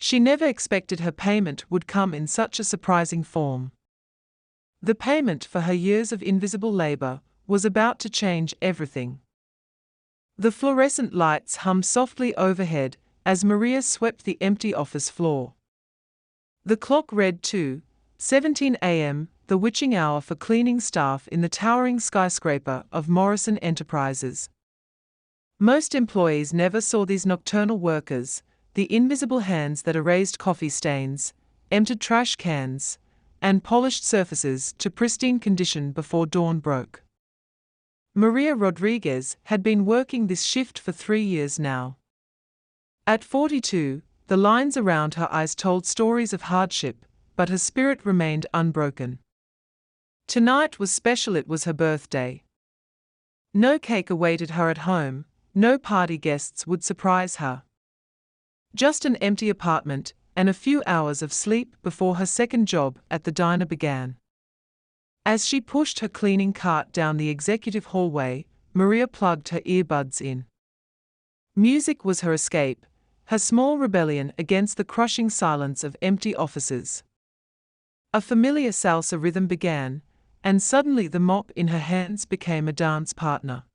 She never expected her payment would come in such a surprising form. The payment for her years of invisible labor was about to change everything. The fluorescent lights hummed softly overhead as Maria swept the empty office floor. The clock read 2:17 a.m., the witching hour for cleaning staff in the towering skyscraper of Morrison Enterprises. Most employees never saw these nocturnal workers, the invisible hands that erased coffee stains, emptied trash cans, and polished surfaces to pristine condition before dawn broke. Maria Rodriguez had been working this shift for 3 years now. At 42, the lines around her eyes told stories of hardship, but her spirit remained unbroken. Tonight was special. It was her birthday. No cake awaited her at home, no party guests would surprise her. Just an empty apartment and a few hours of sleep before her second job at the diner began. As she pushed her cleaning cart down the executive hallway, Maria plugged her earbuds in. Music was her escape, her small rebellion against the crushing silence of empty offices. A familiar salsa rhythm began, and suddenly the mop in her hands became a dance partner.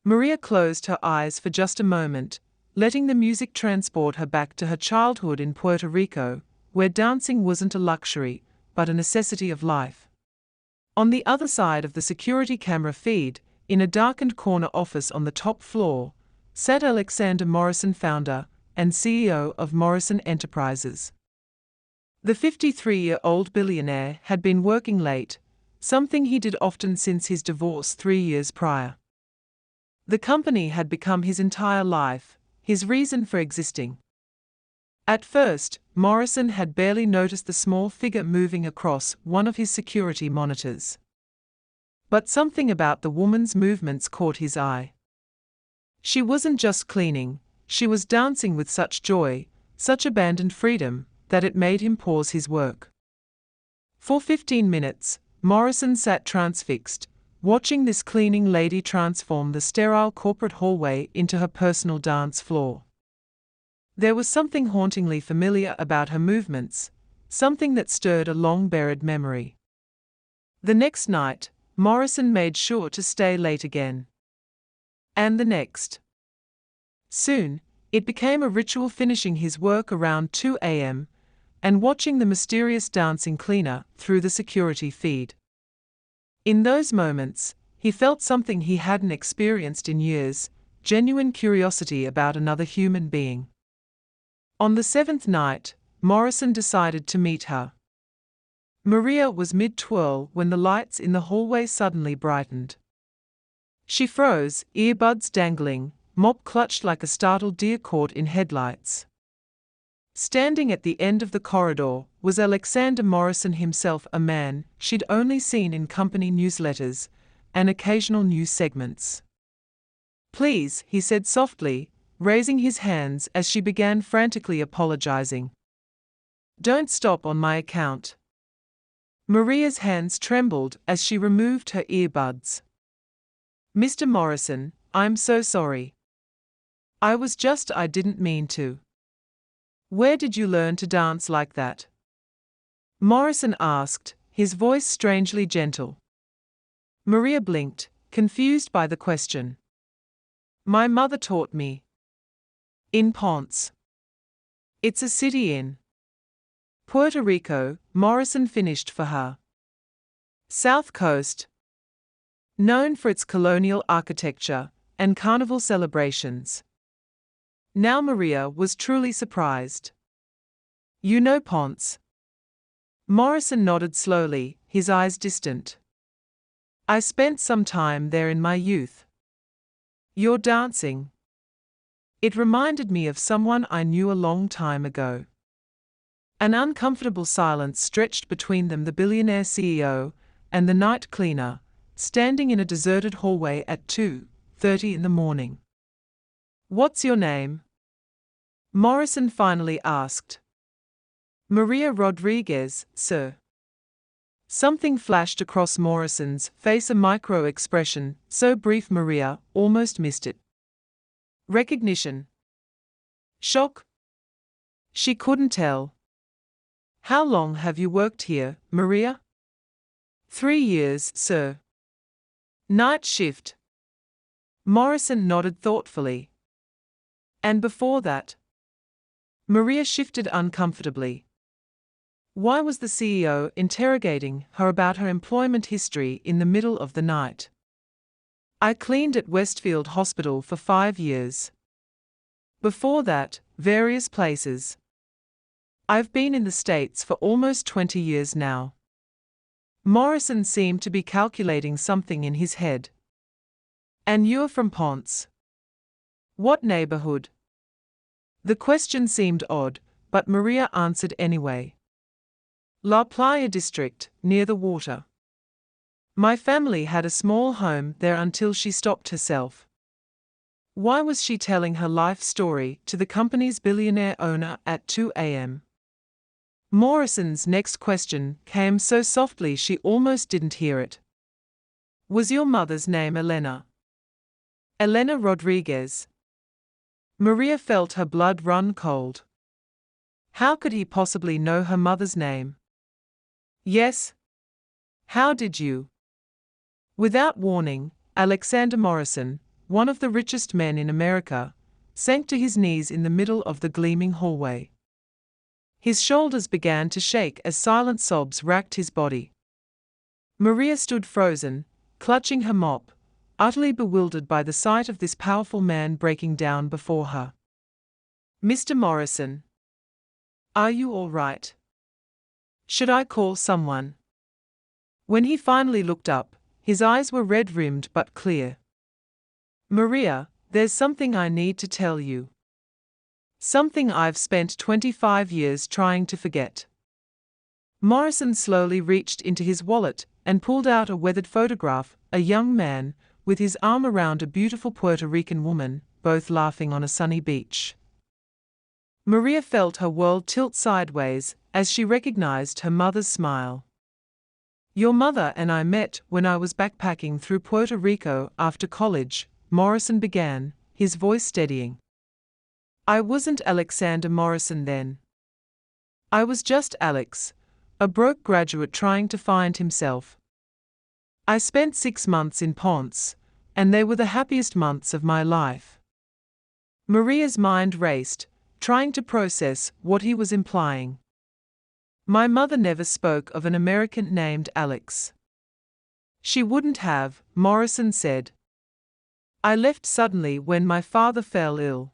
Maria closed her eyes for just a moment, letting the music transport her back to her childhood in Puerto Rico, where dancing wasn't a luxury, but a necessity of life. On the other side of the security camera feed, in a darkened corner office on the top floor, sat Alexander Morrison, founder and CEO of Morrison Enterprises. The 53-year-old billionaire had been working late, something he did often since his divorce 3 years prior. The company had become his entire life, his reason for existing. At first, Morrison had barely noticed the small figure moving across one of his security monitors. But something about the woman's movements caught his eye. She wasn't just cleaning, she was dancing with such joy, such abandoned freedom, that it made him pause his work. For 15 minutes, Morrison sat transfixed, watching this cleaning lady transform the sterile corporate hallway into her personal dance floor. There was something hauntingly familiar about her movements, something that stirred a long-buried memory. The next night, Morrison made sure to stay late again. And the next. Soon, it became a ritual, finishing his work around 2 a.m. and watching the mysterious dancing cleaner through the security feed. In those moments, he felt something he hadn't experienced in years, genuine curiosity about another human being. On the 7th night, Morrison decided to meet her. Maria was mid-twirl when the lights in the hallway suddenly brightened. She froze, earbuds dangling, mop clutched like a startled deer caught in headlights. Standing at the end of the corridor was Alexander Morrison himself, a man she'd only seen in company newsletters and occasional news segments. "Please," he said softly, raising his hands as she began frantically apologizing. "Don't stop on my account." Maria's hands trembled as she removed her earbuds. "Mr. Morrison, I'm so sorry. I didn't mean to." "Where did you learn to dance like that?" Morrison asked, his voice strangely gentle. Maria blinked, confused by the question. "My mother taught me. In Ponce. It's a city in Puerto Rico," Morrison finished for her. "South Coast. Known for its colonial architecture and carnival celebrations." Now Maria was truly surprised. "You know Ponce?" Morrison nodded slowly, his eyes distant. "I spent some time there in my youth." "Your dancing? It reminded me of someone I knew a long time ago." An uncomfortable silence stretched between them, the billionaire CEO and the night cleaner, standing in a deserted hallway at 2:30 in the morning. "What's your name?" Morrison finally asked. "Maria Rodriguez, sir." Something flashed across Morrison's face, a micro-expression, so brief Maria almost missed it. Recognition. Shock. She couldn't tell. How long have you worked here, Maria? 3 years, sir. Night shift. Morrison nodded thoughtfully. And before that? Maria shifted uncomfortably. Why was the CEO interrogating her about her employment history in the middle of the night? I cleaned at Westfield Hospital for 5 years. Before that, various places. I've been in the States for almost 20 years now. Morrison seemed to be calculating something in his head. And you're from Ponce? What neighborhood? The question seemed odd, but Maria answered anyway. La Playa district, near the water. My family had a small home there until she stopped herself. Why was she telling her life story to the company's billionaire owner at 2 a.m.? Morrison's next question came so softly she almost didn't hear it. Was your mother's name Elena? Elena Rodriguez. Maria felt her blood run cold. How could he possibly know her mother's name? Yes. How did you? Without warning, Alexander Morrison, one of the richest men in America, sank to his knees in the middle of the gleaming hallway. His shoulders began to shake as silent sobs racked his body. Maria stood frozen, clutching her mop, utterly bewildered by the sight of this powerful man breaking down before her. Mr. Morrison. Are you all right? Should I call someone? When he finally looked up, his eyes were red-rimmed but clear. Maria, there's something I need to tell you. Something I've spent 25 years trying to forget. Morrison slowly reached into his wallet and pulled out a weathered photograph, a young man, with his arm around a beautiful Puerto Rican woman, both laughing on a sunny beach. Maria felt her world tilt sideways as she recognized her mother's smile. Your mother and I met when I was backpacking through Puerto Rico after college, Morrison began, his voice steadying. I wasn't Alexander Morrison then. I was just Alex, a broke graduate trying to find himself. I spent 6 months in Ponce, and they were the happiest months of my life. Maria's mind raced, trying to process what he was implying. My mother never spoke of an American named Alex. She wouldn't have, Morrison said. I left suddenly when my father fell ill.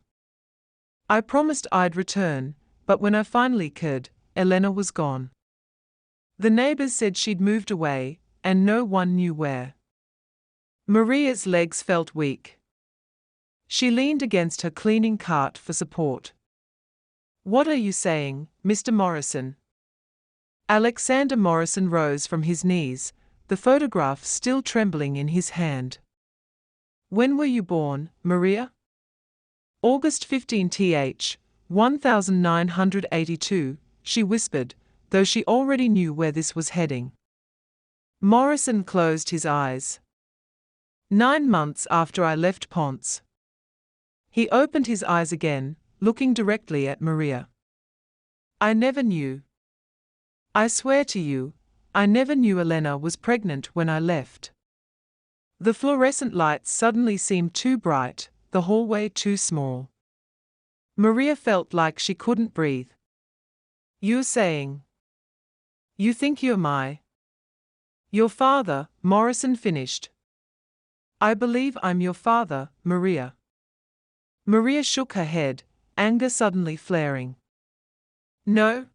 I promised I'd return, but when I finally could, Elena was gone. The neighbors said she'd moved away, and no one knew where. Maria's legs felt weak. She leaned against her cleaning cart for support. What are you saying, Mr. Morrison? Alexander Morrison rose from his knees, the photograph still trembling in his hand. When were you born, Maria? August 15th, 1982, she whispered, though she already knew where this was heading. Morrison closed his eyes. 9 months after I left Ponce. He opened his eyes again, looking directly at Maria. I never knew. I swear to you, I never knew Elena was pregnant when I left. The fluorescent lights suddenly seemed too bright, the hallway too small. Maria felt like she couldn't breathe. You're saying? You think you're your father, Morrison finished. I believe I'm your father, Maria. Maria shook her head, anger suddenly flaring. No.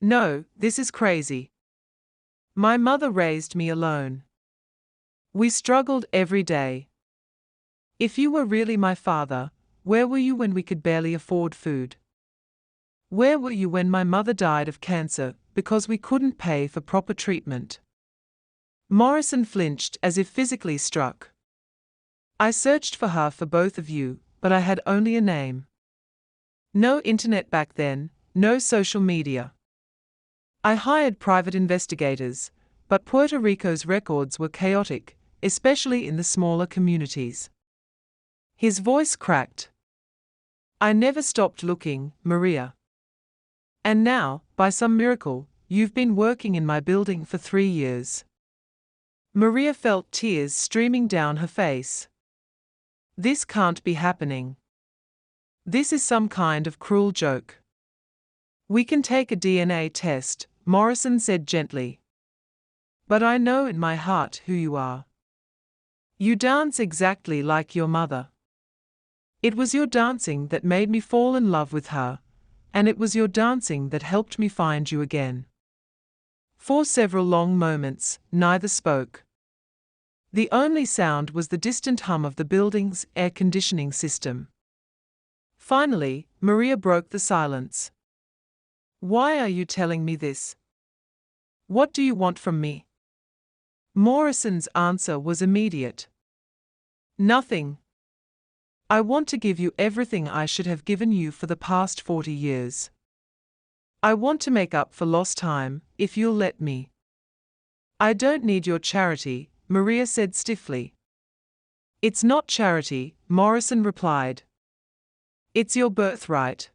No, this is crazy. My mother raised me alone. We struggled every day. If you were really my father, where were you when we could barely afford food? Where were you when my mother died of cancer because we couldn't pay for proper treatment? Morrison flinched as if physically struck. I searched for her for both of you, but I had only a name. No internet back then, no social media. I hired private investigators, but Puerto Rico's records were chaotic, especially in the smaller communities. His voice cracked. I never stopped looking, Maria. And now, by some miracle, you've been working in my building for 3 years. Maria felt tears streaming down her face. This can't be happening. This is some kind of cruel joke. We can take a DNA test, Morrison said gently. But I know in my heart who you are. You dance exactly like your mother. It was your dancing that made me fall in love with her, and it was your dancing that helped me find you again. For several long moments, neither spoke. The only sound was the distant hum of the building's air conditioning system. Finally, Maria broke the silence. Why are you telling me this? What do you want from me? Morrison's answer was immediate. Nothing. I want to give you everything I should have given you for the past 40 years. I want to make up for lost time, if you'll let me. I don't need your charity, Maria said stiffly. It's not charity, Morrison replied. It's your birthright.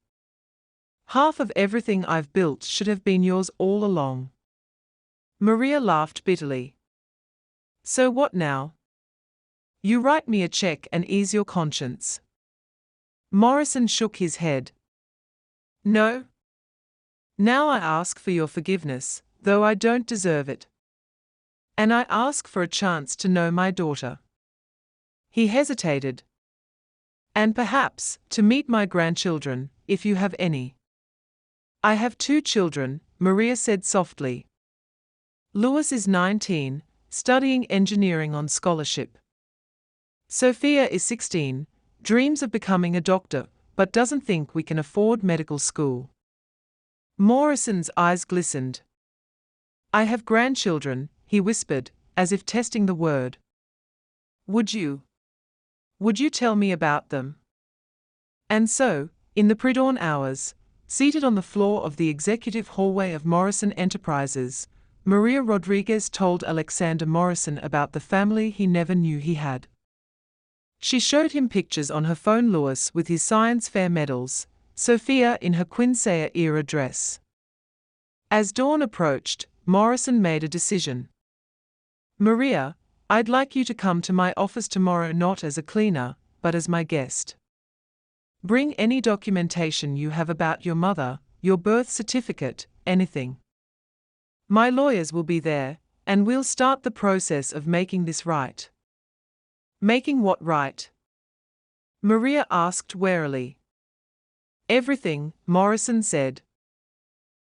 Half of everything I've built should have been yours all along. Maria laughed bitterly. So what now? You write me a check and ease your conscience. Morrison shook his head. No. Now I ask for your forgiveness, though I don't deserve it. And I ask for a chance to know my daughter. He hesitated. And perhaps, to meet my grandchildren, if you have any. I have 2 children, Maria said softly. Louis is 19, studying engineering on scholarship. Sophia is 16, dreams of becoming a doctor, but doesn't think we can afford medical school. Morrison's eyes glistened. I have grandchildren, he whispered, as if testing the word. Would you tell me about them? And so, in the pre-dawn hours, seated on the floor of the executive hallway of Morrison Enterprises, Maria Rodriguez told Alexander Morrison about the family he never knew he had. She showed him pictures on her phone: Louis with his science fair medals, Sophia in her Quinsea-era dress. As dawn approached, Morrison made a decision. Maria, I'd like you to come to my office tomorrow, not as a cleaner, but as my guest. Bring any documentation you have about your mother, your birth certificate, anything. My lawyers will be there, and we'll start the process of making this right. Making what right? Maria asked warily. Everything, Morrison said.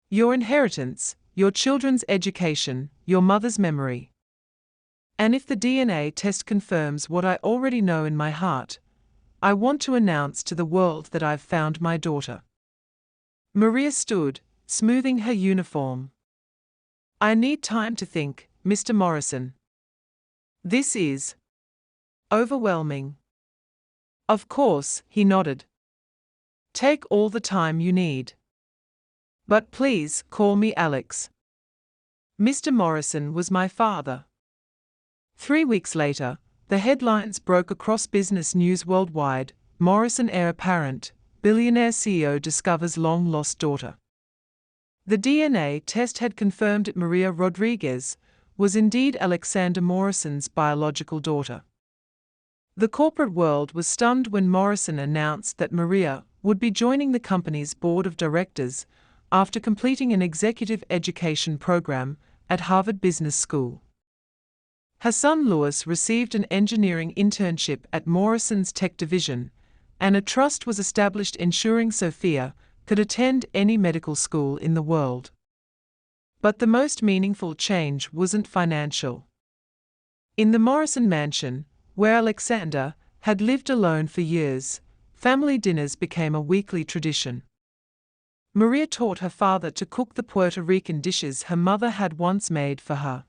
Your inheritance, your children's education, your mother's memory. And if the DNA test confirms what I already know in my heart, I want to announce to the world that I've found my daughter. Maria stood, smoothing her uniform. I need time to think, Mr. Morrison. This is overwhelming. Of course, he nodded. Take all the time you need. But please call me Alex. Mr. Morrison was my father. 3 weeks later, the headlines broke across business news worldwide. Morrison heir apparent, billionaire CEO discovers long-lost daughter. The DNA test had confirmed it. Maria Rodriguez was indeed Alexander Morrison's biological daughter. The corporate world was stunned when Morrison announced that Maria would be joining the company's board of directors after completing an executive education program at Harvard Business School. Her son Louis received an engineering internship at Morrison's tech division, and a trust was established ensuring Sophia could attend any medical school in the world. But the most meaningful change wasn't financial. In the Morrison mansion, where Alexander had lived alone for years, family dinners became a weekly tradition. Maria taught her father to cook the Puerto Rican dishes her mother had once made for her.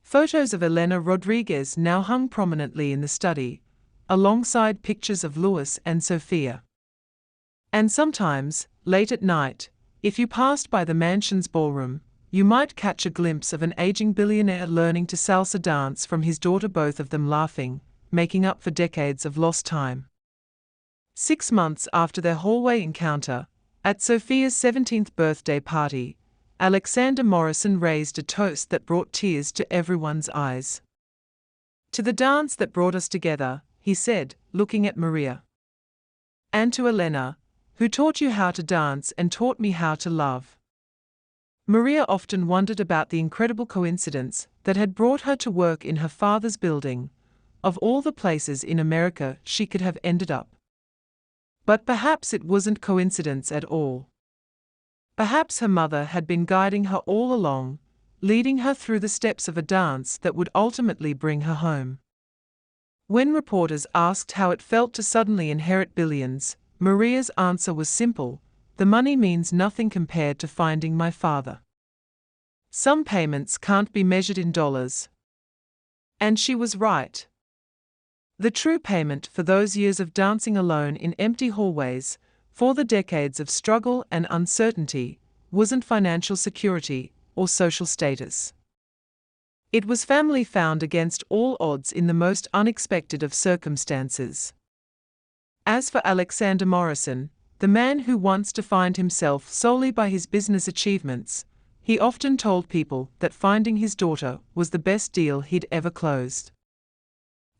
Photos of Elena Rodriguez now hung prominently in the study, alongside pictures of Louis and Sophia. And sometimes, late at night, if you passed by the mansion's ballroom, you might catch a glimpse of an aging billionaire learning to salsa dance from his daughter, both of them laughing, making up for decades of lost time. 6 months after their hallway encounter, At Sophia's 17th birthday party, Alexander Morrison raised a toast that brought tears to everyone's eyes. "To the dance that brought us together," he said, looking at Maria. "And to Elena, who taught you how to dance and taught me how to love." Maria often wondered about the incredible coincidence that had brought her to work in her father's building, of all the places in America she could have ended up. But perhaps it wasn't coincidence at all. Perhaps her mother had been guiding her all along, leading her through the steps of a dance that would ultimately bring her home. When reporters asked how it felt to suddenly inherit billions, Maria's answer was simple: "The money means nothing compared to finding my father. Some payments can't be measured in dollars." And she was right. The true payment for those years of dancing alone in empty hallways, for the decades of struggle and uncertainty, wasn't financial security or social status. It was family found against all odds in the most unexpected of circumstances. As for Alexander Morrison, the man who once defined himself solely by his business achievements, he often told people that finding his daughter was the best deal he'd ever closed.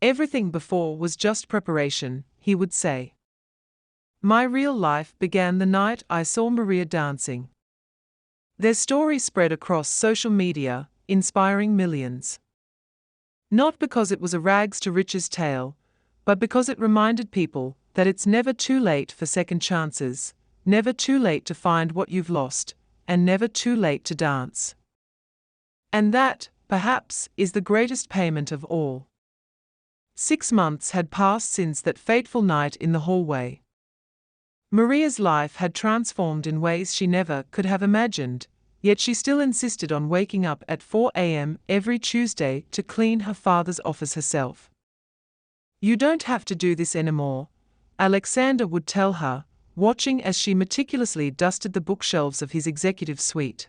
"Everything before was just preparation," he would say. "My real life began the night I saw Maria dancing." Their story spread across social media, inspiring millions. Not because it was a rags to riches tale, but because it reminded people that it's never too late for second chances, never too late to find what you've lost, and never too late to dance. And that, perhaps, is the greatest payment of all. 6 months had passed since that fateful night in the hallway. Maria's life had transformed in ways she never could have imagined, yet she still insisted on waking up at 4 a.m. every Tuesday to clean her father's office herself. "You don't have to do this anymore," Alexander would tell her, watching as she meticulously dusted the bookshelves of his executive suite.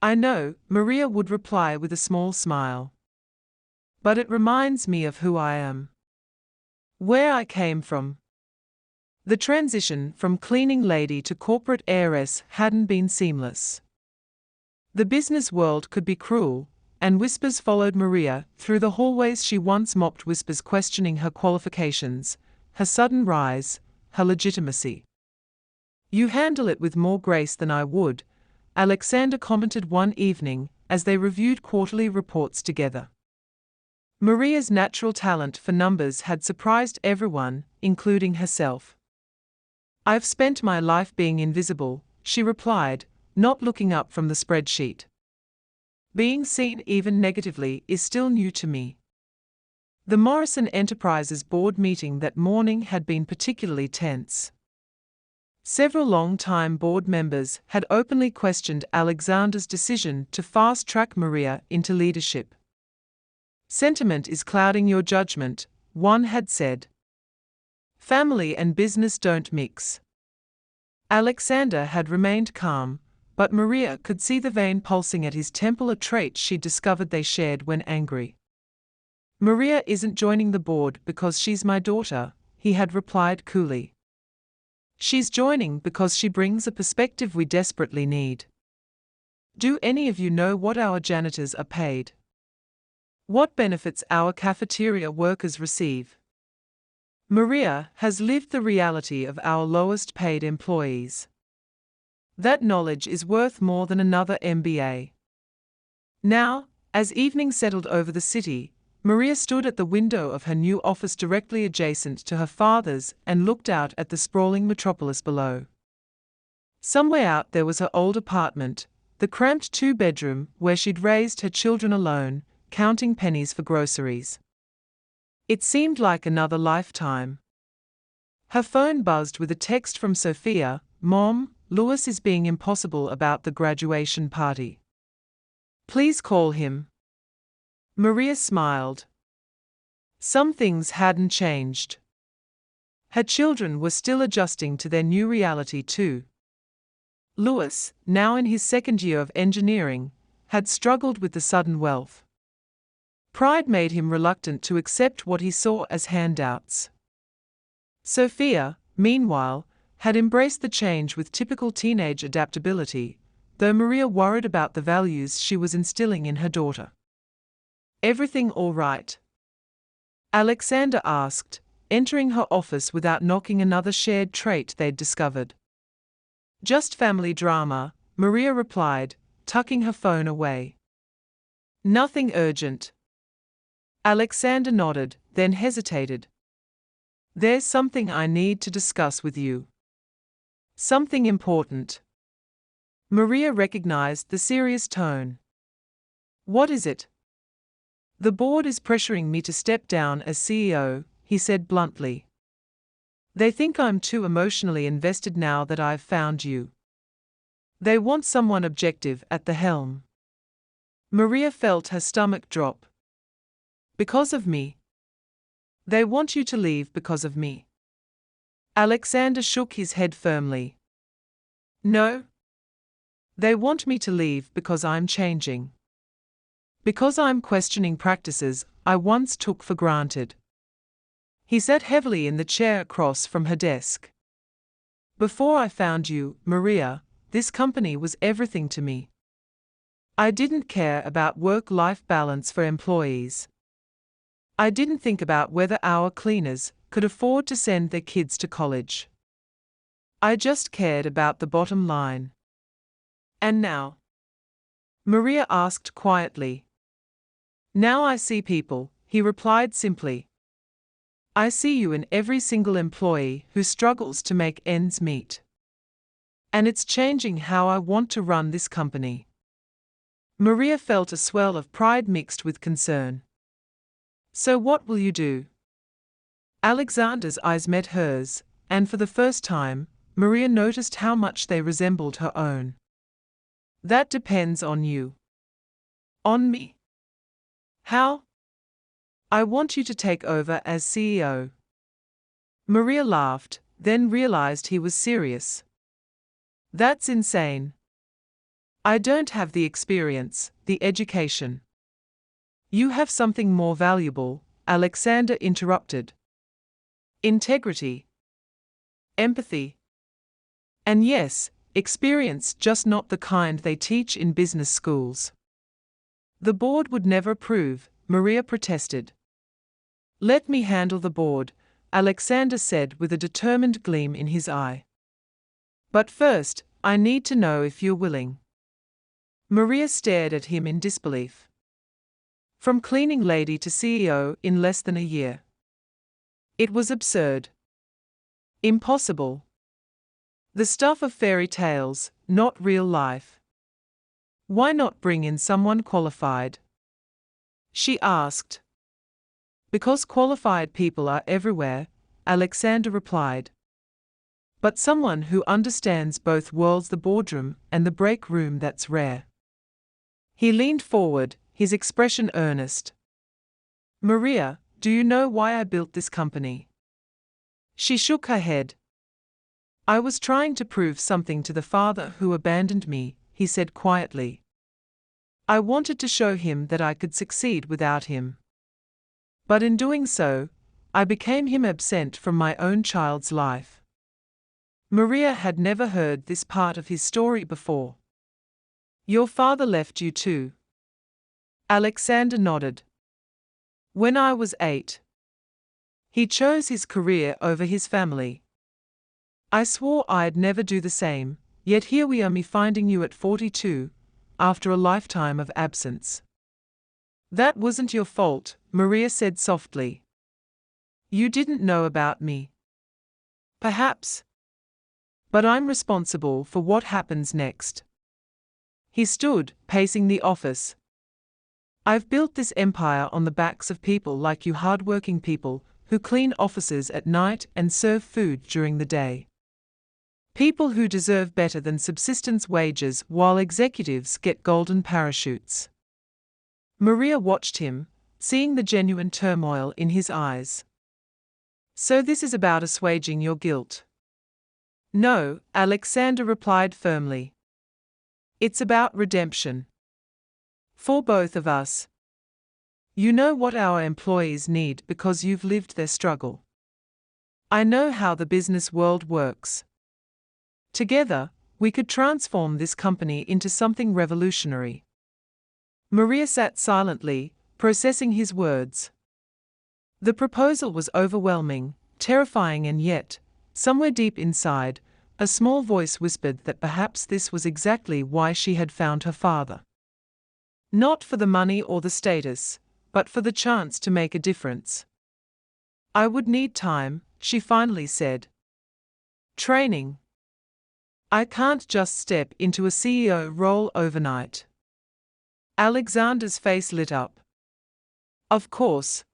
"I know," Maria would reply with a small smile. "But it reminds me of who I am. Where I came from." The transition from cleaning lady to corporate heiress hadn't been seamless. The business world could be cruel, and whispers followed Maria through the hallways she once mopped, whispers questioning her qualifications, her sudden rise, her legitimacy. "You handle it with more grace than I would," Alexander commented one evening as they reviewed quarterly reports together. Maria's natural talent for numbers had surprised everyone, including herself. "I've spent my life being invisible," she replied, not looking up from the spreadsheet. "Being seen even negatively is still new to me." The Morrison Enterprises board meeting that morning had been particularly tense. Several long-time board members had openly questioned Alexander's decision to fast-track Maria into leadership. "Sentiment is clouding your judgment," one had said. "Family and business don't mix." Alexander had remained calm, but Maria could see the vein pulsing at his temple, a trait she discovered they shared when angry. "Maria isn't joining the board because she's my daughter," he had replied coolly. "She's joining because she brings a perspective we desperately need. Do any of you know what our janitors are paid? What benefits our cafeteria workers receive? Maria has lived the reality of our lowest paid employees. That knowledge is worth more than another MBA." Now, as evening settled over the city, Maria stood at the window of her new office directly adjacent to her father's and looked out at the sprawling metropolis below. Somewhere out there was her old apartment, the cramped 2-bedroom where she'd raised her children alone, counting pennies for groceries. It seemed like another lifetime. Her phone buzzed with a text from Sophia: "Mom, Louis is being impossible about the graduation party. Please call him." Maria smiled. Some things hadn't changed. Her children were still adjusting to their new reality too. Louis, now in his second year of engineering, had struggled with the sudden wealth. Pride made him reluctant to accept what he saw as handouts. Sophia, meanwhile, had embraced the change with typical teenage adaptability, though Maria worried about the values she was instilling in her daughter. "Everything all right?" Alexander asked, entering her office without knocking, another shared trait they'd discovered. "Just family drama," Maria replied, tucking her phone away. "Nothing urgent." Alexander nodded, then hesitated. "There's something I need to discuss with you." "Something important." Maria recognized the serious tone. "What is it?" "The board is pressuring me to step down as CEO," he said bluntly. "They think I'm too emotionally invested now that I've found you. They want someone objective at the helm." Maria felt her stomach drop. "Because of me?" "They want you to leave because of me." Alexander shook his head firmly. "No. They want me to leave because I'm changing. Because I'm questioning practices I once took for granted." He sat heavily in the chair across from her desk. "Before I found you, Maria, this company was everything to me. I didn't care about work-life balance for employees. I didn't think about whether our cleaners could afford to send their kids to college. I just cared about the bottom line." "And now?" Maria asked quietly. "Now I see people," he replied simply. "I see you in every single employee who struggles to make ends meet. And it's changing how I want to run this company." Maria felt a swell of pride mixed with concern. "So what will you do?" Alexander's eyes met hers, and for the first time, Maria noticed how much they resembled her own. "That depends on you." "On me? How?" "I want you to take over as CEO." Maria laughed, then realized he was serious. "That's insane." "I don't have the experience, the education." "You have something more valuable," Alexander interrupted. "Integrity. Empathy. And yes, experience, just not the kind they teach in business schools." "The board would never approve," Maria protested. "Let me handle the board," Alexander said with a determined gleam in his eye. "But first, I need to know if you're willing." Maria stared at him in disbelief. From cleaning lady to CEO in less than a year. It was absurd. Impossible. The stuff of fairy tales, not real life. "Why not bring in someone qualified?" she asked. "Because qualified people are everywhere," Alexander replied. "But someone who understands both worlds, the boardroom and the break room, that's rare." He leaned forward, his expression earnest. "Maria, do you know why I built this company?" She shook her head. "I was trying to prove something to the father who abandoned me," he said quietly. "I wanted to show him that I could succeed without him. But in doing so, I became him, absent from my own child's life." Maria had never heard this part of his story before. "Your father left you too?" Alexander nodded. "When I was 8. He chose his career over his family. I swore I'd never do the same, yet here we are, me finding you at 42, after a lifetime of absence." "That wasn't your fault," Maria said softly. "You didn't know about me." "Perhaps. But I'm responsible for what happens next." He stood, pacing the office. "I've built this empire on the backs of people like you, hardworking people who clean offices at night and serve food during the day. People who deserve better than subsistence wages while executives get golden parachutes." Maria watched him, seeing the genuine turmoil in his eyes. "So this is about assuaging your guilt?" "No," Alexander replied firmly. "It's about redemption. For both of us. You know what our employees need because you've lived their struggle. I know how the business world works. Together, we could transform this company into something revolutionary. Maria sat silently, processing his words. The proposal was overwhelming, terrifying, and yet, somewhere deep inside, a small voice whispered that perhaps this was exactly why she had found her father. Not for the money or the status, but for the chance to make a difference. I would need time, she finally said. Training. I can't just step into a CEO role overnight. Alexander's face lit up. Of course.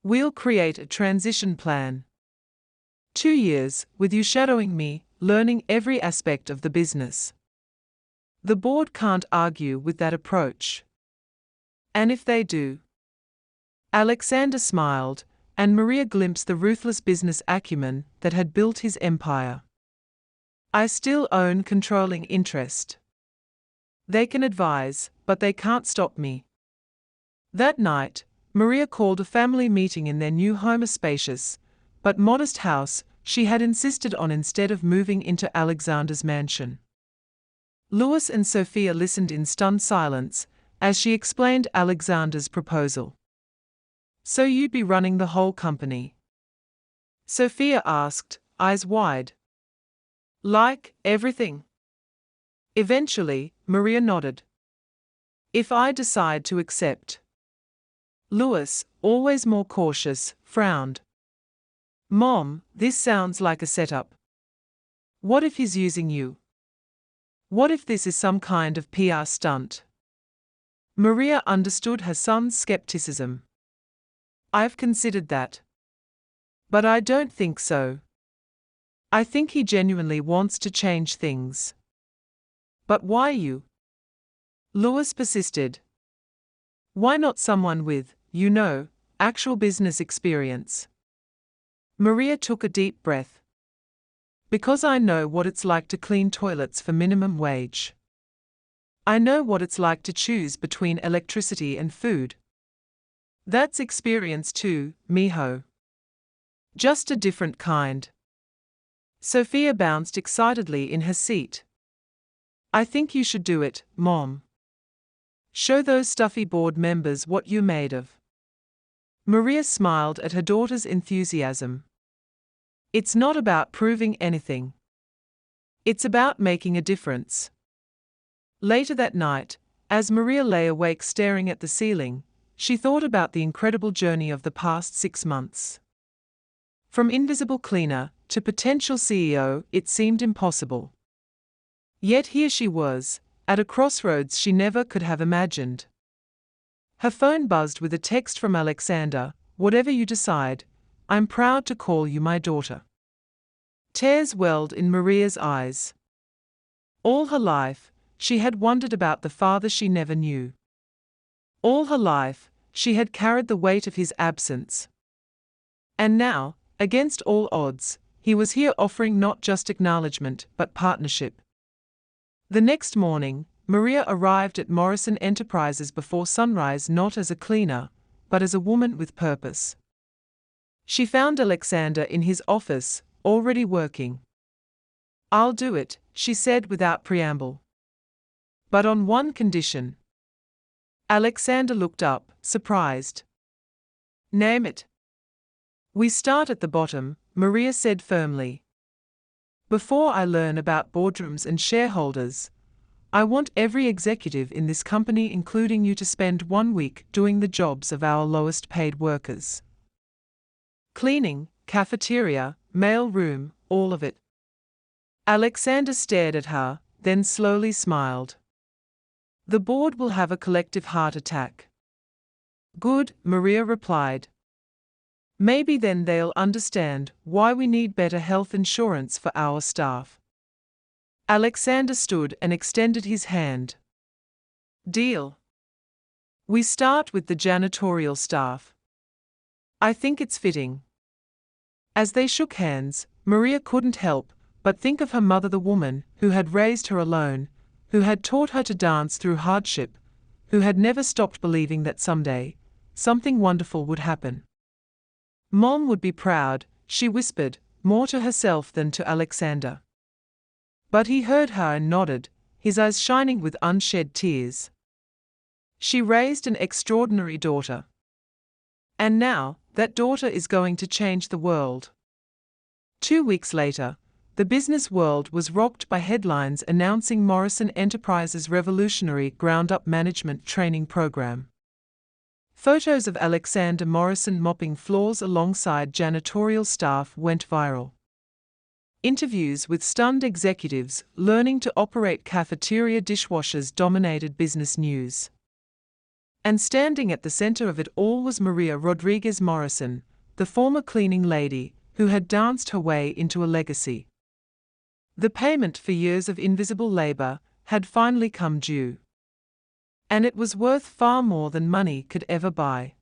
We'll create a transition plan. 2 years, with you shadowing me, learning every aspect of the business. The board can't argue with that approach. And if they do? Alexander smiled, and Maria glimpsed the ruthless business acumen that had built his empire. I still own controlling interest. They can advise, but they can't stop me. That night, Maria called a family meeting in their new home, a spacious, but modest house she had insisted on instead of moving into Alexander's mansion. Louis and Sophia listened in stunned silence as she explained Alexander's proposal. So you'd be running the whole company? Sophia asked, eyes wide. Like everything? Eventually, Maria nodded. If I decide to accept. Louis, always more cautious, frowned. Mom, this sounds like a setup. What if he's using you? What if this is some kind of PR stunt? Maria understood her son's skepticism. I've considered that. But I don't think so. I think he genuinely wants to change things. But why you? Louis persisted. Why not someone with, actual business experience? Maria took a deep breath. Because I know what it's like to clean toilets for minimum wage. I know what it's like to choose between electricity and food. That's experience too, mijo. Just a different kind. Sophia bounced excitedly in her seat. I think you should do it, Mom. Show those stuffy board members what you're made of. Maria smiled at her daughter's enthusiasm. It's not about proving anything. It's about making a difference. Later that night, as Maria lay awake staring at the ceiling, she thought about the incredible journey of the past 6 months. From invisible cleaner to potential CEO, it seemed impossible. Yet here she was, at a crossroads she never could have imagined. Her phone buzzed with a text from Alexander. Whatever you decide, I'm proud to call you my daughter. Tears welled in Maria's eyes. All her life, she had wondered about the father she never knew. All her life, she had carried the weight of his absence. And now, against all odds, he was here offering not just acknowledgement but partnership. The next morning, Maria arrived at Morrison Enterprises before sunrise, not as a cleaner, but as a woman with purpose. She found Alexander in his office, already working. I'll do it, she said without preamble. But on one condition. Alexander looked up, surprised. Name it. We start at the bottom, Maria said firmly. Before I learn about boardrooms and shareholders, I want every executive in this company, including you, to spend 1 week doing the jobs of our lowest paid workers. Cleaning, cafeteria, mail room, all of it. Alexander stared at her, then slowly smiled. The board will have a collective heart attack. Good, Maria replied. Maybe then they'll understand why we need better health insurance for our staff. Alexander stood and extended his hand. Deal. We start with the janitorial staff. I think it's fitting. As they shook hands, Maria couldn't help but think of her mother, the woman who had raised her alone, who had taught her to dance through hardship, who had never stopped believing that someday, something wonderful would happen. Mom would be proud, she whispered, more to herself than to Alexander. But he heard her and nodded, his eyes shining with unshed tears. She raised an extraordinary daughter. And now, that daughter is going to change the world. 2 weeks later, the business world was rocked by headlines announcing Morrison Enterprises' revolutionary ground-up management training program. Photos of Alexander Morrison mopping floors alongside janitorial staff went viral. Interviews with stunned executives learning to operate cafeteria dishwashers dominated business news. And standing at the center of it all was Maria Rodriguez Morrison, the former cleaning lady, who had danced her way into a legacy. The payment for years of invisible labor had finally come due. And it was worth far more than money could ever buy.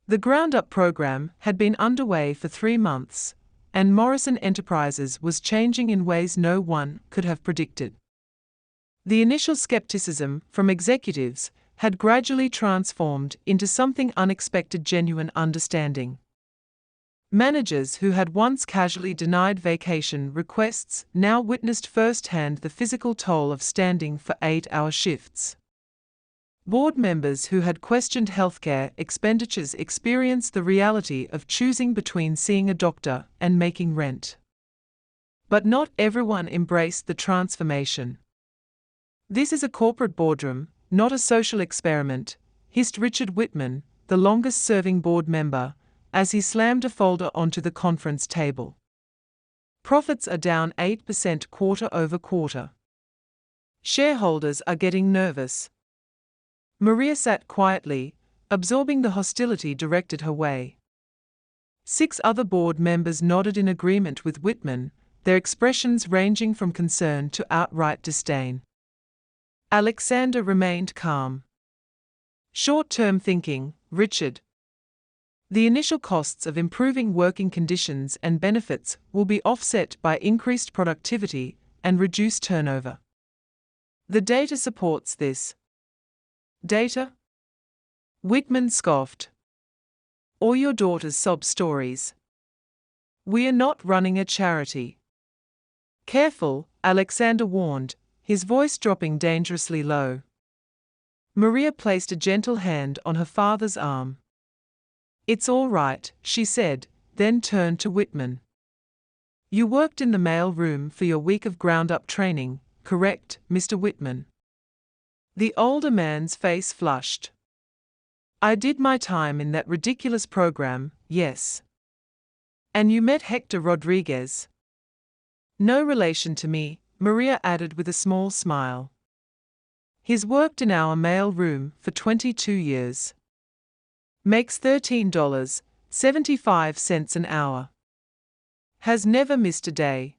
The ground-up program had been underway for 3 months, and Morrison Enterprises was changing in ways no one could have predicted. The initial skepticism from executives had gradually transformed into something unexpected: genuine understanding. Managers who had once casually denied vacation requests now witnessed firsthand the physical toll of standing for 8-hour shifts. Board members who had questioned healthcare expenditures experienced the reality of choosing between seeing a doctor and making rent. But not everyone embraced the transformation. "This is a corporate boardroom, not a social experiment," hissed Richard Whitman, the longest-serving board member, as he slammed a folder onto the conference table. "Profits are down 8% quarter-over-quarter. Shareholders are getting nervous." Maria sat quietly, absorbing the hostility directed her way. 6 other board members nodded in agreement with Whitman, their expressions ranging from concern to outright disdain. Alexander remained calm. "Short-term thinking, Richard. The initial costs of improving working conditions and benefits will be offset by increased productivity and reduced turnover. The data supports this." "Data?" Whitman scoffed. "Or your daughter's sob stories. We are not running a charity." "Careful," Alexander warned, his voice dropping dangerously low. Maria placed a gentle hand on her father's arm. "It's all right," she said, then turned to Whitman. "You worked in the mail room for your week of ground-up training, correct, Mr. Whitman?" The older man's face flushed. "I did my time in that ridiculous program, yes." "And you met Hector Rodriguez?" "No relation to me," Maria added with a small smile. "He's worked in our mail room for 22 years. Makes $13.75 an hour. Has never missed a day.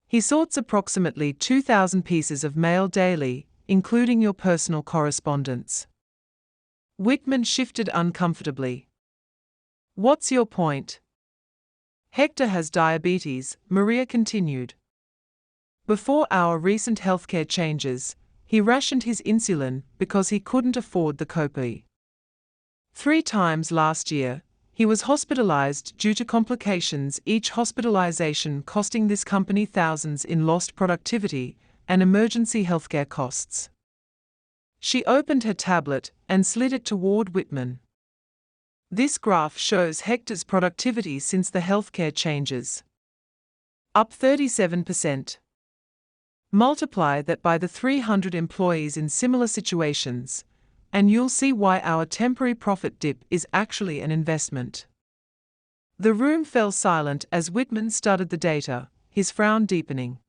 He sorts approximately 2,000 pieces of mail daily, including your personal correspondence." Whitman shifted uncomfortably. "What's your point?" "Hector has diabetes," Maria continued. "Before our recent healthcare changes, he rationed his insulin because he couldn't afford the copay. 3 times last year, he was hospitalized due to complications, each hospitalization costing this company thousands in lost productivity and emergency healthcare costs." She opened her tablet and slid it toward Whitman. "This graph shows Hector's productivity since the healthcare changes. Up 37%. Multiply that by the 300 employees in similar situations, and you'll see why our temporary profit dip is actually an investment." The room fell silent as Whitman studied the data, his frown deepening.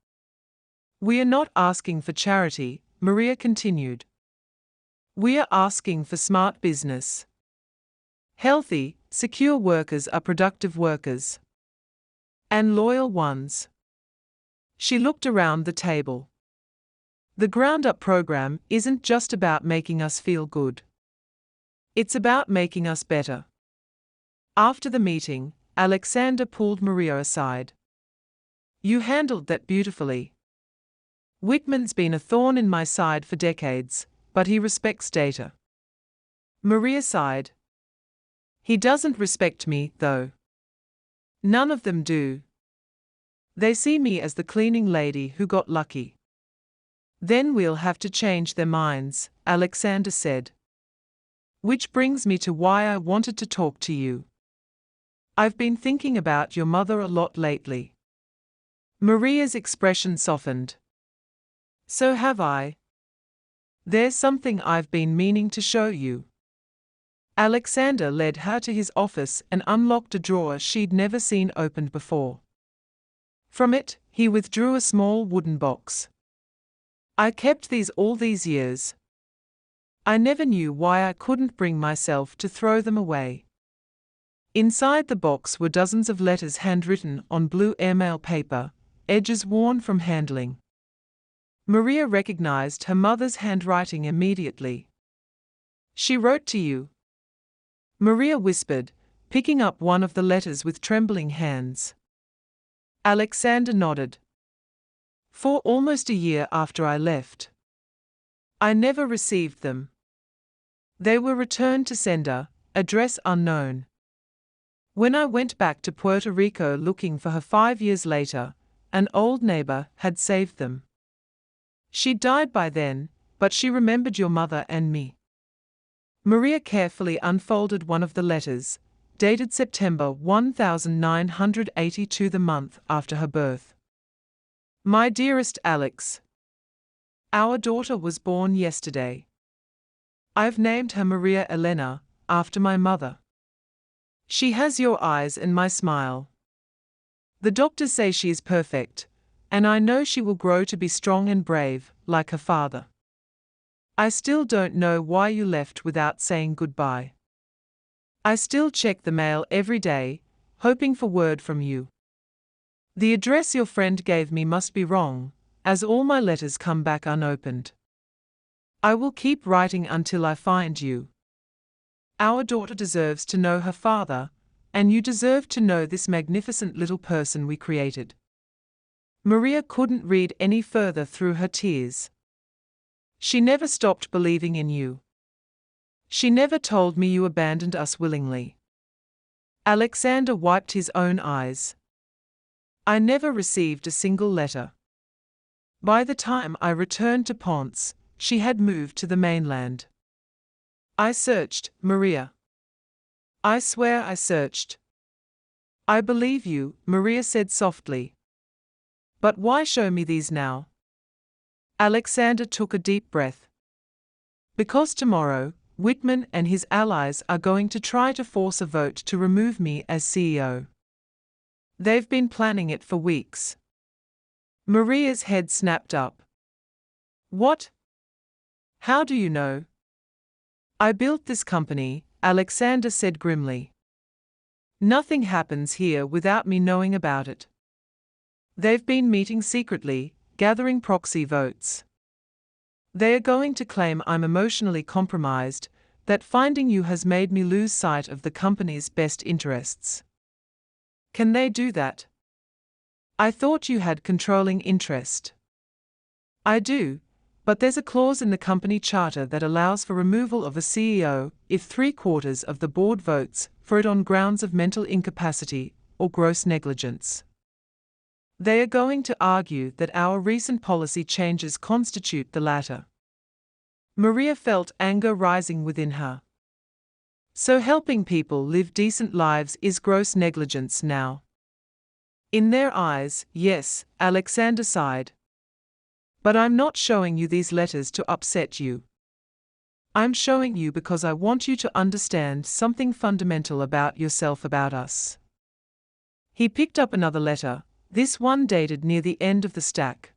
"We are not asking for charity," Maria continued. "We are asking for smart business. Healthy, secure workers are productive workers. And loyal ones." She looked around the table. "The ground-up program isn't just about making us feel good. It's about making us better." After the meeting, Alexander pulled Maria aside. "You handled that beautifully. Whitman's been a thorn in my side for decades, but he respects data." Maria sighed. "He doesn't respect me, though." "None of them do." They see me as the cleaning lady who got lucky. Then we'll have to change their minds, Alexander said. Which brings me to why I wanted to talk to you. I've been thinking about your mother a lot lately. Maria's expression softened. So have I. There's something I've been meaning to show you. Alexander led her to his office and unlocked a drawer she'd never seen opened before. From it, he withdrew a small wooden box. I kept these all these years. I never knew why I couldn't bring myself to throw them away. Inside the box were dozens of letters handwritten on blue airmail paper, edges worn from handling. Maria recognized her mother's handwriting immediately. She wrote to you. Maria whispered, picking up one of the letters with trembling hands. Alexander nodded. For almost a year after I left. I never received them. They were returned to sender, address unknown. When I went back to Puerto Rico looking for her 5 years later, an old neighbor had saved them. She'd died by then, but she remembered your mother and me. Maria carefully unfolded one of the letters, dated September 1982, the month after her birth. My dearest Alex, our daughter was born yesterday. I've named her Maria Elena, after my mother. She has your eyes and my smile. The doctors say she is perfect, and I know she will grow to be strong and brave, like her father. I still don't know why you left without saying goodbye. I still check the mail every day, hoping for word from you. The address your friend gave me must be wrong, as all my letters come back unopened. I will keep writing until I find you. Our daughter deserves to know her father, and you deserve to know this magnificent little person we created. Maria couldn't read any further through her tears. She never stopped believing in you. She never told me you abandoned us willingly. Alexander wiped his own eyes. I never received a single letter. By the time I returned to Ponce, she had moved to the mainland. I searched, Maria. I swear I searched. I believe you, Maria said softly. But why show me these now? Alexander took a deep breath. Because tomorrow, Whitman and his allies are going to try to force a vote to remove me as CEO. They've been planning it for weeks. Maria's head snapped up. What? How do you know? I built this company, Alexander said grimly. Nothing happens here without me knowing about it. They've been meeting secretly, gathering proxy votes. They are going to claim I'm emotionally compromised, that finding you has made me lose sight of the company's best interests. Can they do that? I thought you had controlling interest. I do, but there's a clause in the company charter that allows for removal of a CEO if 3/4 of the board votes for it on grounds of mental incapacity or gross negligence. They are going to argue that our recent policy changes constitute the latter. Maria felt anger rising within her. So helping people live decent lives is gross negligence now. In their eyes, yes, Alexander sighed. But I'm not showing you these letters to upset you. I'm showing you because I want you to understand something fundamental about yourself, about us. He picked up another letter, this one dated near the end of the stack.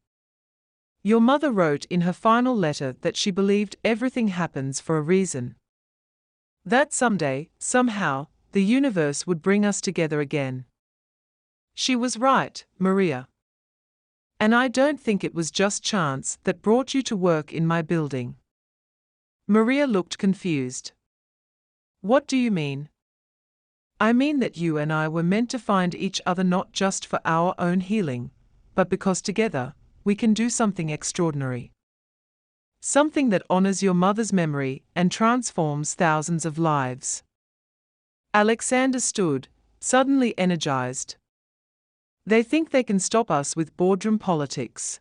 Your mother wrote in her final letter that she believed everything happens for a reason. That someday, somehow, the universe would bring us together again. She was right, Maria. And I don't think it was just chance that brought you to work in my building. Maria looked confused. What do you mean? I mean that you and I were meant to find each other not just for our own healing, but because together, we can do something extraordinary. Something that honors your mother's memory and transforms thousands of lives. Alexander stood, suddenly energized. They think they can stop us with boardroom politics.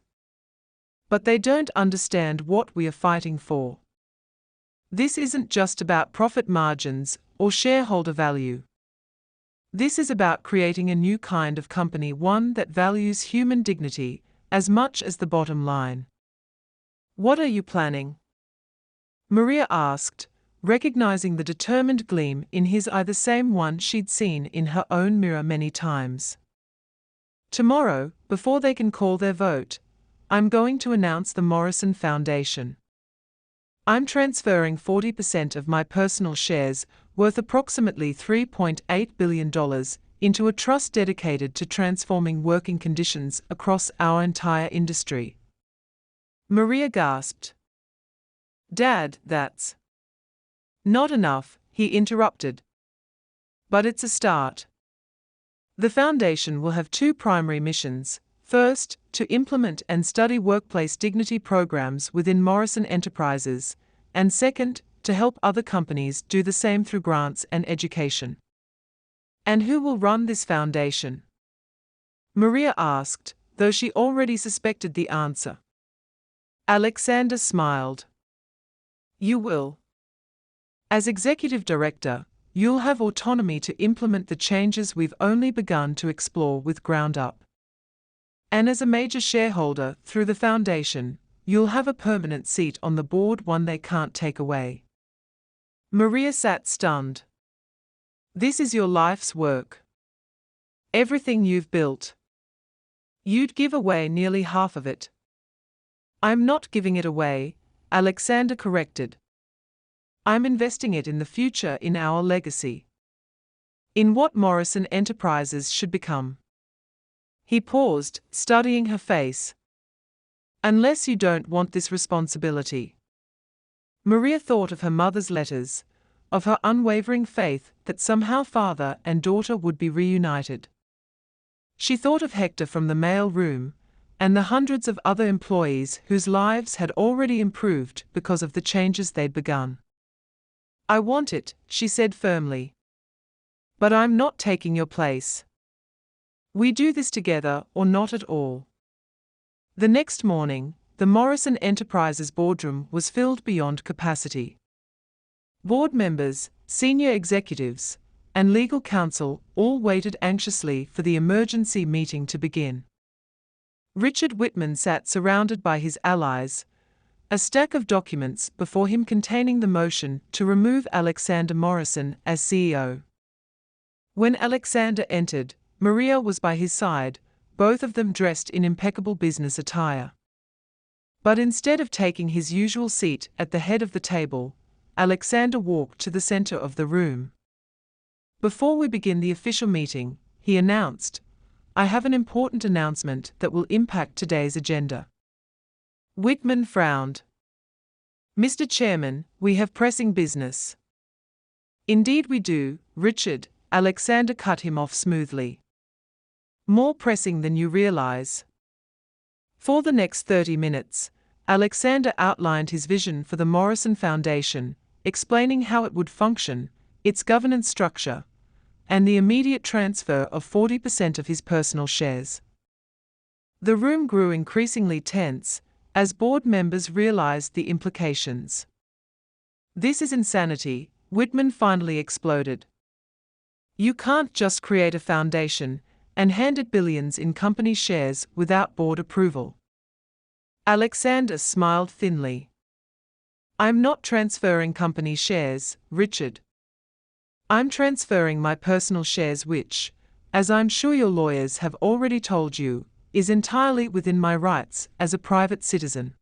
But they don't understand what we are fighting for. This isn't just about profit margins or shareholder value. This is about creating a new kind of company, one that values human dignity as much as the bottom line. What are you planning? Maria asked, recognizing the determined gleam in his eye, the same one she'd seen in her own mirror many times. Tomorrow, before they can call their vote, I'm going to announce the Morrison Foundation. I'm transferring 40% of my personal shares, worth approximately $3.8 billion, into a trust dedicated to transforming working conditions across our entire industry. Maria gasped. Dad, that's not enough, he interrupted. But it's a start. The foundation will have two primary missions. First, to implement and study workplace dignity programs within Morrison Enterprises, and second, to help other companies do the same through grants and education. And who will run this foundation? Maria asked, though she already suspected the answer. Alexander smiled. You will. As executive director, you'll have autonomy to implement the changes we've only begun to explore with ground up. And as a major shareholder through the foundation, you'll have a permanent seat on the board, one they can't take away. Maria sat stunned. This is your life's work. Everything you've built. You'd give away nearly half of it. I'm not giving it away, Alexander corrected. I'm investing it in the future, in our legacy. In what Morrison Enterprises should become. He paused, studying her face. Unless you don't want this responsibility. Maria thought of her mother's letters, of her unwavering faith that somehow father and daughter would be reunited. She thought of Hector from the mail room, and the hundreds of other employees whose lives had already improved because of the changes they'd begun. I want it, she said firmly. But I'm not taking your place. We do this together or not at all. The next morning, the Morrison Enterprises boardroom was filled beyond capacity. Board members, senior executives, and legal counsel all waited anxiously for the emergency meeting to begin. Richard Whitman sat surrounded by his allies, a stack of documents before him containing the motion to remove Alexander Morrison as CEO. When Alexander entered, Maria was by his side, both of them dressed in impeccable business attire. But instead of taking his usual seat at the head of the table, Alexander walked to the center of the room. Before we begin the official meeting, he announced, I have an important announcement that will impact today's agenda. Whitman frowned. Mr. Chairman, we have pressing business. Indeed we do, Richard, Alexander cut him off smoothly. More pressing than you realize. For the next 30 minutes, Alexander outlined his vision for the Morrison Foundation, explaining how it would function, its governance structure, and the immediate transfer of 40% of his personal shares. The room grew increasingly tense as board members realized the implications. This is insanity, Whitman finally exploded. You can't just create a foundation and hand it billions in company shares without board approval. Alexander smiled thinly. I'm not transferring company shares, Richard. I'm transferring my personal shares, which, as I'm sure your lawyers have already told you, is entirely within my rights as a private citizen.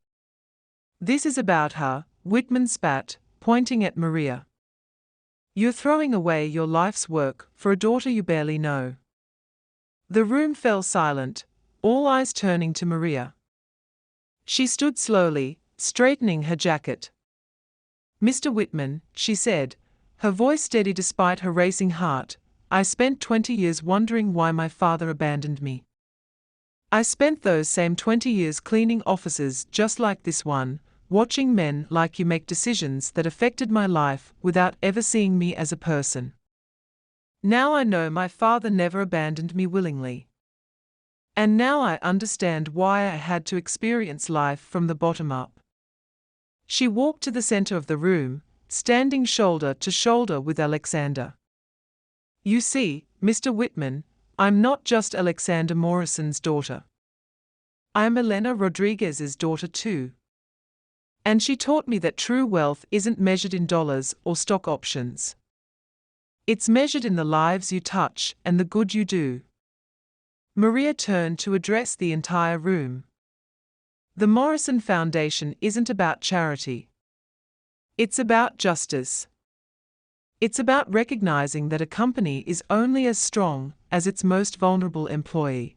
This is about her, Whitman spat, pointing at Maria. You're throwing away your life's work for a daughter you barely know. The room fell silent, all eyes turning to Maria. She stood slowly, straightening her jacket. Mr. Whitman, she said, her voice steady despite her racing heart, I spent 20 years wondering why my father abandoned me. I spent those same 20 years cleaning offices just like this one, watching men like you make decisions that affected my life without ever seeing me as a person. Now I know my father never abandoned me willingly. And now I understand why I had to experience life from the bottom up. She walked to the center of the room, standing shoulder to shoulder with Alexander. You see, Mr. Whitman, I'm not just Alexander Morrison's daughter. I'm Elena Rodriguez's daughter too. And she taught me that true wealth isn't measured in dollars or stock options. It's measured in the lives you touch and the good you do. Maria turned to address the entire room. The Morrison Foundation isn't about charity. It's about justice. It's about recognizing that a company is only as strong as its most vulnerable employee.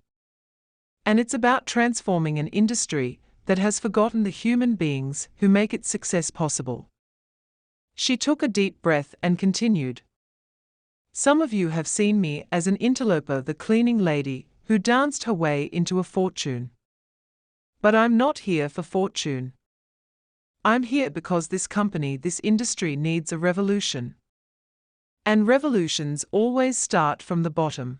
And it's about transforming an industry that has forgotten the human beings who make its success possible. She took a deep breath and continued. Some of you have seen me as an interloper, the cleaning lady who danced her way into a fortune. But I'm not here for fortune. I'm here because this company, this industry needs a revolution. And revolutions always start from the bottom.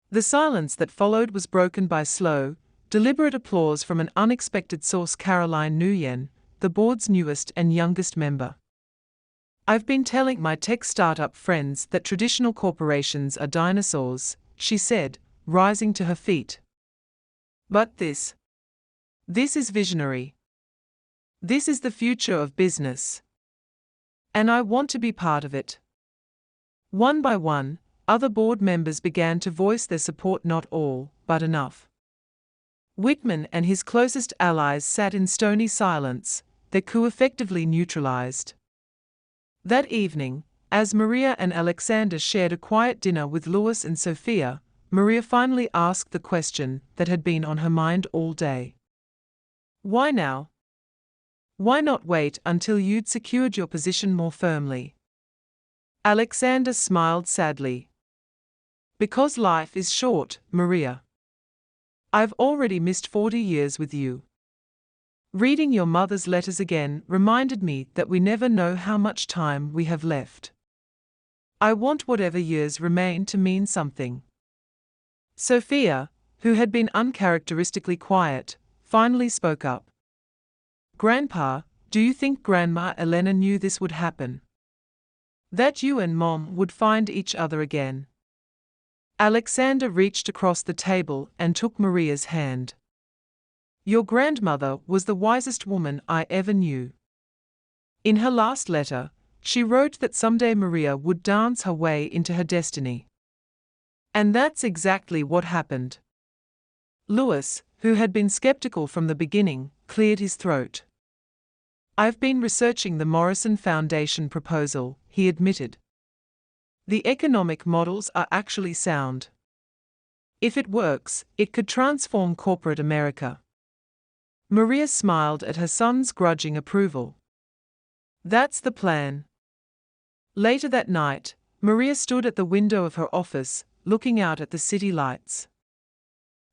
The silence that followed was broken by slow, deliberate applause from an unexpected source. Caroline Nguyen, the board's newest and youngest member. I've been telling my tech startup friends that traditional corporations are dinosaurs, she said, rising to her feet. But this is visionary. This is the future of business. And I want to be part of it. One by one, other board members began to voice their support, not all, but enough. Whitman and his closest allies sat in stony silence, their coup effectively neutralized. That evening, as Maria and Alexander shared a quiet dinner with Louis and Sophia, Maria finally asked the question that had been on her mind all day. Why now? Why not wait until you'd secured your position more firmly? Alexander smiled sadly. Because life is short, Maria. I've already missed 40 years with you. Reading your mother's letters again reminded me that we never know how much time we have left. I want whatever years remain to mean something. Sophia, who had been uncharacteristically quiet, finally spoke up. Grandpa, do you think Grandma Elena knew this would happen? That you and Mom would find each other again? Alexander reached across the table and took Maria's hand. Your grandmother was the wisest woman I ever knew. In her last letter, she wrote that someday Maria would dance her way into her destiny. And that's exactly what happened. Louis, who had been skeptical from the beginning, cleared his throat. I've been researching the Morrison Foundation proposal, he admitted. The economic models are actually sound. If it works, it could transform corporate America. Maria smiled at her son's grudging approval. That's the plan. Later that night, Maria stood at the window of her office, looking out at the city lights.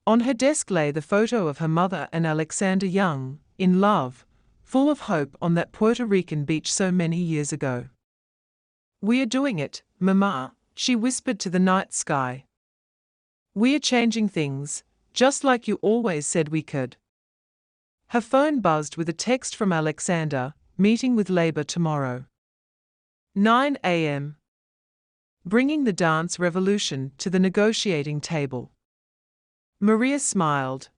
On her desk lay the photo of her mother and Alexander young, in love, full of hope on that Puerto Rican beach so many years ago. We are doing it, Mama, she whispered to the night sky. We are changing things, just like you always said we could. Her phone buzzed with a text from Alexander, meeting with Labor tomorrow. 9 a.m. Bringing the dance revolution to the negotiating table. Maria smiled.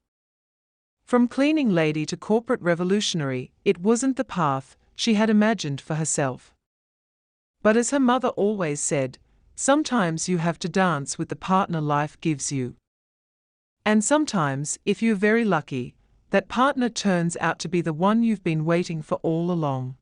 From cleaning lady to corporate revolutionary, it wasn't the path she had imagined for herself. But as her mother always said, sometimes you have to dance with the partner life gives you. And sometimes, if you're very lucky, that partner turns out to be the one you've been waiting for all along.